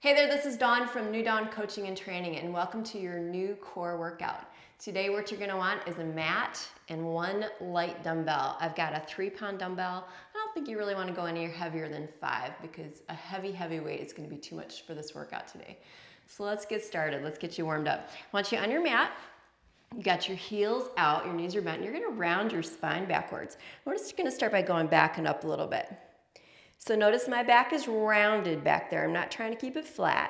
Hey there, this is Dawn from New Dawn Coaching and Training, and welcome to your new core workout. Today what you're gonna want is a mat and one light dumbbell. I've got a 3-pound dumbbell. I don't think you really wanna go any heavier than 5 because a heavy weight is gonna be too much for this workout today. So let's get started, let's get you warmed up. I want you on your mat. You got your heels out, your knees are bent, and you're gonna round your spine backwards. We're just gonna start by going back and up a little bit. So notice my back is rounded back there. I'm not trying to keep it flat.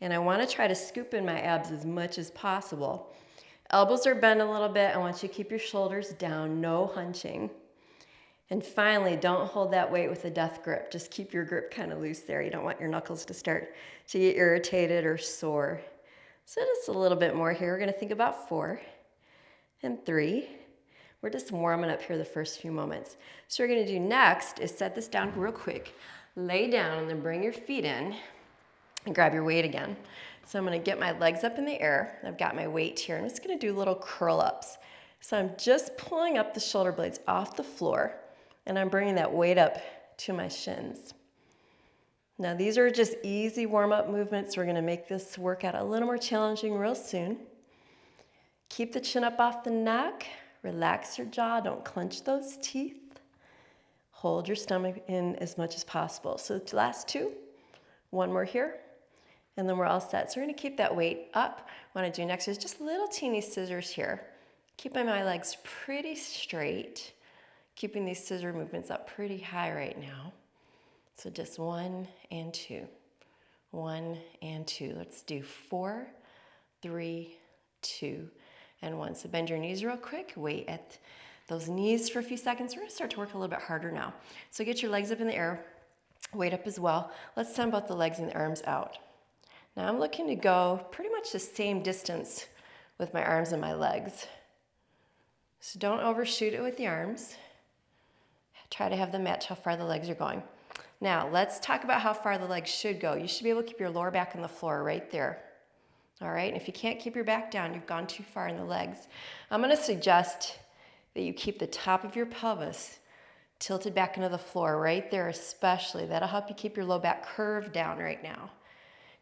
And I want to try to scoop in my abs as much as possible. Elbows are bent a little bit. I want you to keep your shoulders down, no hunching. And finally, don't hold that weight with a death grip. Just keep your grip kind of loose there. You don't want your knuckles to start to get irritated or sore. So just a little bit more here. We're going to think about 4 and 3. We're just warming up here the first few moments. So what we're gonna do next is set this down real quick. Lay down and then bring your feet in and grab your weight again. So I'm gonna get my legs up in the air. I've got my weight here. I'm just gonna do little curl ups. So I'm just pulling up the shoulder blades off the floor and I'm bringing that weight up to my shins. Now these are just easy warm up movements. We're gonna make this workout a little more challenging real soon. Keep the chin up off the neck. Relax your jaw, don't clench those teeth. Hold your stomach in as much as possible. So the last 2, 1 more here, and then we're all set. So we're gonna keep that weight up. What I do next is just little teeny scissors here. Keeping my legs pretty straight. Keeping these scissor movements up pretty high right now. So just 1 and 2, 1 and 2. Let's do 4, 3, 2, and 1. So bend your knees real quick, wait at those knees for a few seconds. We're gonna start to work a little bit harder now. So get your legs up in the air, weight up as well. Let's send both the legs and the arms out. Now I'm looking to go pretty much the same distance with my arms and my legs. So don't overshoot it with the arms. Try to have them match how far the legs are going. Now let's talk about how far the legs should go. You should be able to keep your lower back on the floor right there. All right, and if you can't keep your back down, you've gone too far in the legs. I'm gonna suggest that you keep the top of your pelvis tilted back into the floor right there especially. That'll help you keep your low back curved down right now.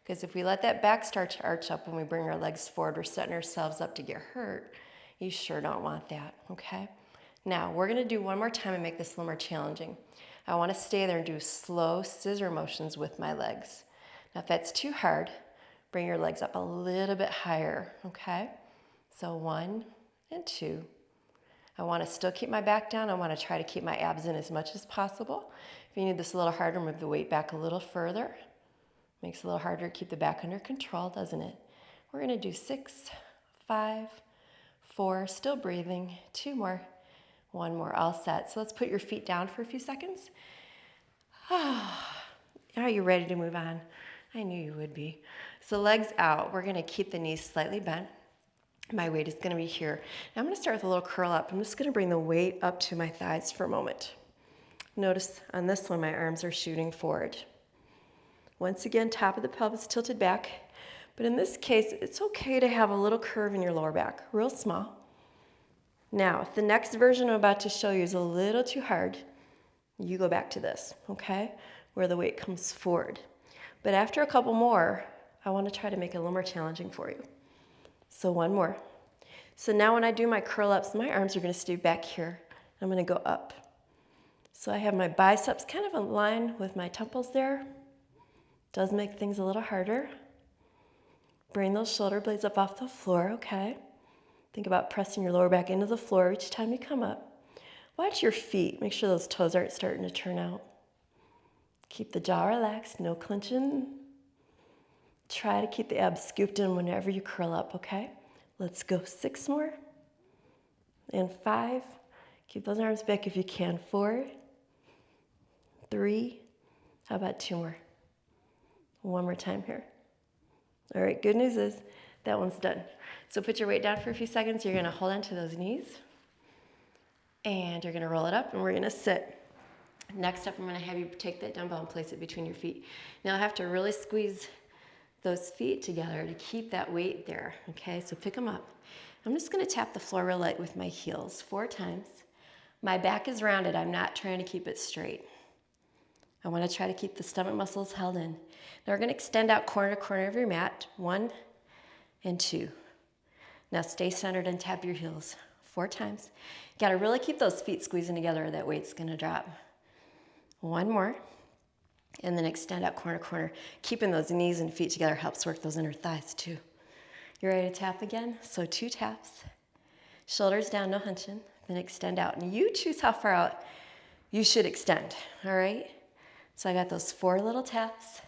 Because if we let that back start to arch up when we bring our legs forward, we're setting ourselves up to get hurt. You sure don't want that, okay? Now, we're gonna do one more time and make this a little more challenging. I wanna stay there and do slow scissor motions with my legs. Now, if that's too hard, bring your legs up a little bit higher, okay? So 1 and 2. I want to still keep my back down. I want to try to keep my abs in as much as possible. If you need this a little harder, move the weight back a little further. Makes it a little harder to keep the back under control, doesn't it? We're going to do 6, 5, 4, still breathing, 2 more, 1 more, all set. So let's put your feet down for a few seconds. Are you ready to move on? I knew you would be. So legs out, we're gonna keep the knees slightly bent. My weight is gonna be here. Now I'm gonna start with a little curl up. I'm just gonna bring the weight up to my thighs for a moment. Notice on this one, my arms are shooting forward. Once again, top of the pelvis tilted back. But in this case, it's okay to have a little curve in your lower back, real small. Now, if the next version I'm about to show you is a little too hard, you go back to this, okay? Where the weight comes forward. But after a couple more, I want to try to make it a little more challenging for you. So 1 more. So now when I do my curl ups, my arms are going to stay back here. I'm going to go up. So I have my biceps kind of in line with my temples there. Does make things a little harder. Bring those shoulder blades up off the floor, okay? Think about pressing your lower back into the floor each time you come up. Watch your feet. Make sure those toes aren't starting to turn out. Keep the jaw relaxed, no clenching. Try to keep the abs scooped in whenever you curl up, okay? Let's go 6 more. And 5. Keep those arms back if you can. 4. 3. How about 2 more? 1 more time here. All right, good news is that one's done. So put your weight down for a few seconds. You're gonna hold onto those knees. And you're gonna roll it up and we're gonna sit. Next up, I'm gonna have you take that dumbbell and place it between your feet. Now I have to really squeeze those feet together to keep that weight there, okay? So pick them up. I'm just gonna tap the floor real light with my heels 4 times. My back is rounded, I'm not trying to keep it straight. I want to try to keep the stomach muscles held in. Now we're going to extend out corner to corner of your mat. 1 and 2. Now stay centered and tap your heels 4 times. You got to really keep those feet squeezing together or that weight's going to drop. 1 more. And then extend out corner to corner. Keeping those knees and feet together helps work those inner thighs too. You ready to tap again? So 2 taps. Shoulders down, no hunching. Then extend out. And you choose how far out you should extend, all right? So I got those 4 little taps.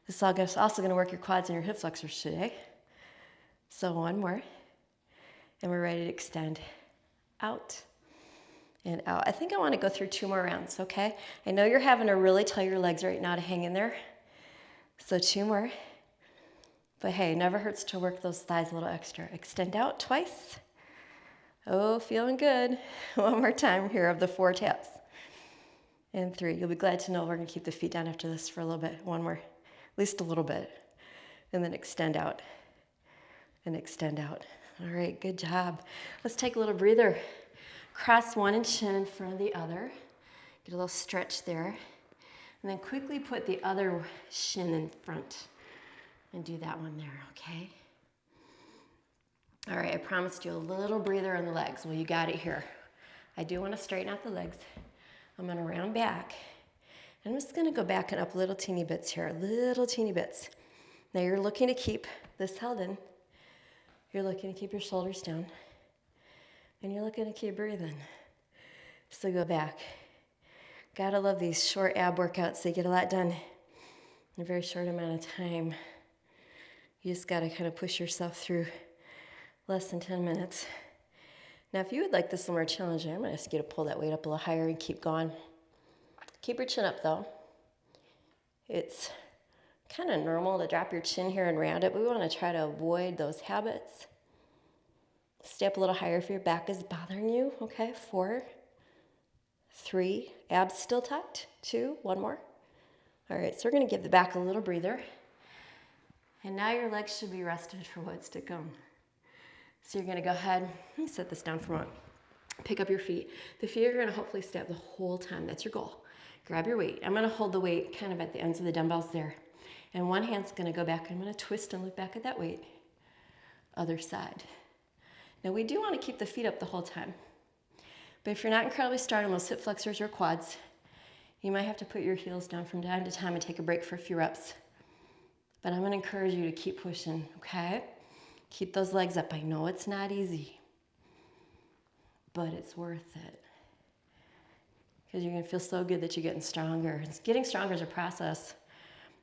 This is also going to work your quads and your hip flexors today. So 1 more. And we're ready to extend out and out. I think I want to go through 2 more rounds, okay? I know you're having to really tell your legs right now to hang in there. So 2 more. But hey, it never hurts to work those thighs a little extra. Extend out twice. Oh, feeling good. 1 more time here of the 4 taps. And 3. You'll be glad to know we're going to keep the feet down after this for a little bit. 1 more. At least a little bit. And then extend out. And extend out. All right, good job. Let's take a little breather. Cross one shin in front of the other. Get a little stretch there. And then quickly put the other shin in front. And do that one there, okay? All right, I promised you a little breather on the legs. Well, you got it here. I do want to straighten out the legs. I'm going to round back. I'm just going to go back and up little teeny bits here, little teeny bits. Now you're looking to keep this held in. You're looking to keep your shoulders down. And you're looking to keep breathing. So go back. Gotta love these short ab workouts. They get a lot done in a very short amount of time. You just gotta kind of push yourself through less than 10 minutes. Now, if you would like this a little more challenging, I'm gonna ask you to pull that weight up a little higher and keep going. Keep your chin up though. It's kind of normal to drop your chin here and round it, but we wanna try to avoid those habits. Stay up a little higher if your back is bothering you, okay? 4, 3, abs still tucked, 2, 1 more. All right, so we're gonna give the back a little breather. And now your legs should be rested for what's to come. So you're gonna go ahead, let me set this down for a moment. Pick up your feet. The feet are gonna hopefully stay up the whole time, that's your goal. Grab your weight. I'm gonna hold the weight kind of at the ends of the dumbbells there. And one hand's gonna go back, I'm gonna twist and look back at that weight. Other side. Now we do want to keep the feet up the whole time. But if you're not incredibly strong on those hip flexors or quads, you might have to put your heels down from time to time and take a break for a few reps. But I'm going to encourage you to keep pushing, okay? Keep those legs up. I know it's not easy, but it's worth it. Because you're going to feel so good that you're getting stronger. And getting stronger is a process.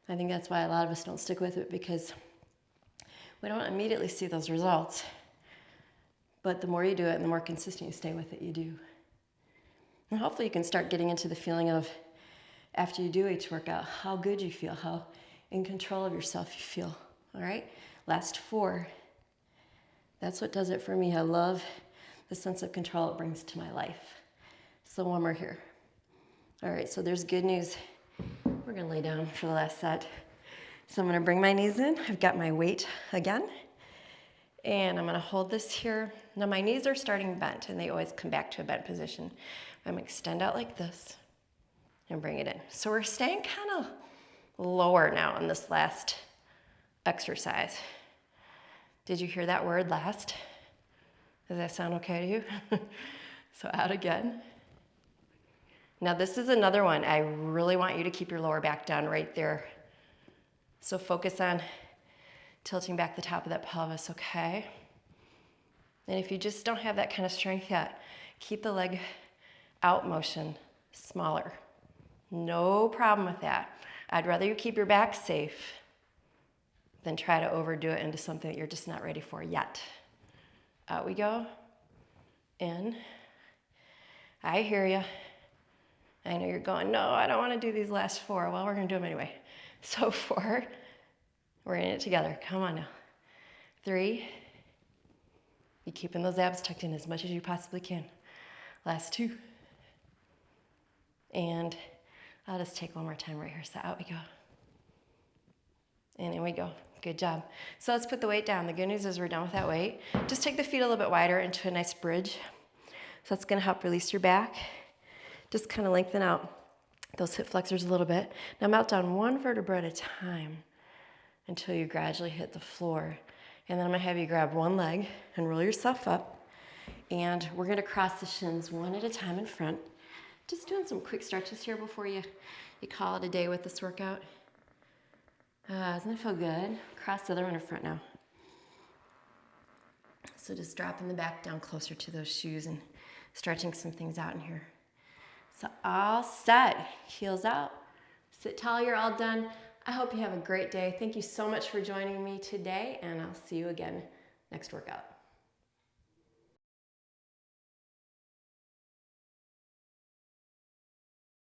I think that's why a lot of us don't stick with it, because we don't immediately see those results. But the more you do it and the more consistent you stay with it, you do. And hopefully you can start getting into the feeling of, after you do each workout, how good you feel, how in control of yourself you feel, all right? Last 4. That's what does it for me. I love the sense of control it brings to my life. So 1 more here. All right, so there's good news. We're gonna lay down for the last set. So I'm gonna bring my knees in. I've got my weight again. And I'm gonna hold this here. Now my knees are starting bent and they always come back to a bent position. I'm gonna extend out like this and bring it in. So we're staying kind of lower now in this last exercise. Did you hear that word, last? Does that sound okay to you? So out again. Now this is another one. I really want you to keep your lower back down right there. So focus on tilting back the top of that pelvis, okay? And if you just don't have that kind of strength yet, keep the leg out motion smaller. No problem with that. I'd rather you keep your back safe than try to overdo it into something that you're just not ready for yet. Out we go. In. I hear you. I know you're going, no, I don't want to do these last 4. Well, we're going to do them anyway. So 4. We're in it together. Come on now. 3. You're keeping those abs tucked in as much as you possibly can. Last 2. And I'll just take 1 more time right here. So out we go. And in we go. Good job. So let's put the weight down. The good news is we're done with that weight. Just take the feet a little bit wider into a nice bridge. So that's going to help release your back. Just kind of lengthen out. those hip flexors a little bit. Now melt down one vertebra at a time until you gradually hit the floor. And then I'm gonna have you grab one leg and roll yourself up. And we're gonna cross the shins one at a time in front. Just doing some quick stretches here before you call it a day with this workout. Doesn't it feel good? Cross the other one in front now. So just dropping the back down closer to those shoes and stretching some things out in here. So all set, heels out, sit tall, you're all done. I hope you have a great day. Thank you so much for joining me today, and I'll see you again next workout.